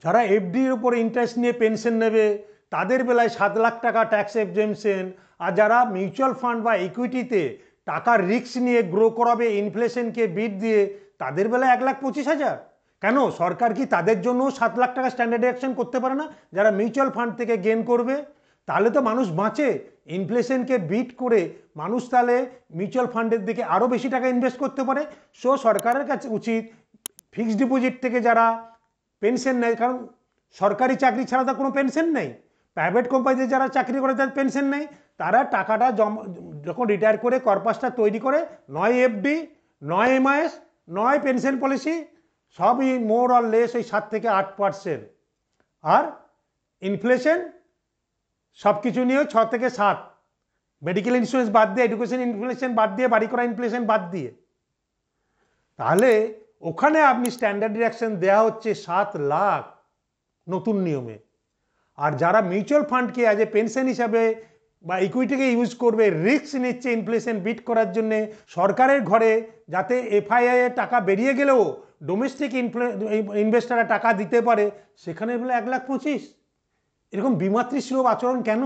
যারা এফডির উপরে ইন্টারেস্ট নিয়ে পেনশন নেবে তাদের বেলায় 7 লাখ টাকা ট্যাক্স এক্সেমশন, আর যারা মিউচুয়াল ফান্ড বা ইকুইটিতে টাকার রিস্ক নিয়ে গ্রো করাবে ইনফ্লেশনকে বিট দিয়ে, তাদের বেলায় 1,25,000। কেন সরকার কি তাদের জন্য 7 লাখ টাকা স্ট্যান্ডার্ড ডিডাকশন করতে পারে না, যারা মিউচুয়াল ফান্ড থেকে গেন করবে? তাহলে তো মানুষ বাঁচে। ইনফ্লেশনকে বিট করে মানুষ তাহলে মিউচুয়াল ফান্ডের দিকে আরও বেশি টাকা ইনভেস্ট করতে পারে। সো সরকারের কাছে উচিত ফিক্সড ডিপোজিট থেকে যারা পেনশন নেয়, কারণ সরকারি চাকরি ছাড়া তো কোনো পেনশন নেই, প্রাইভেট কোম্পানিতে যারা চাকরি করে তাদের পেনশন নেই, তারা টাকাটা যখন রিটায়ার করে কর্পাসটা তৈরি করে, নয় এফডি, নয় এমআইএস, নয় পেনশন পলিসি, সবই মোর অর লেস ওই 7 থেকে 8%। আর ইনফ্লেশন সব কিছু নিয়েও 6 থেকে 7, মেডিকেল ইন্স্যুরেন্স বাদ দিয়ে, এডুকেশন ইনফ্লেশন বাদ দিয়ে, বাড়ি করা ইনফ্লেশন বাদ দিয়ে, তাহলে ওখানে আপনি স্ট্যান্ডার্ড ডিডাকশন দেওয়া হচ্ছে 7 লাখ নতুন নিয়মে। আর যারা মিউচুয়াল ফান্ডকে অ্যাজ এ পেনশন হিসাবে বা ইকুইটিকে ইউজ করবে, রিস্ক নিচ্ছে ইনফ্লেশন বিট করার জন্যে, সরকারের ঘরে যাতে এফআইআই এর টাকা বেরিয়ে গেলেও ডোমেস্টিক ইনভেস্টাররা টাকা দিতে পারে, সেখানে বলে 1,25,000। এরকম বিমাতৃসুলভ আচরণ কেন?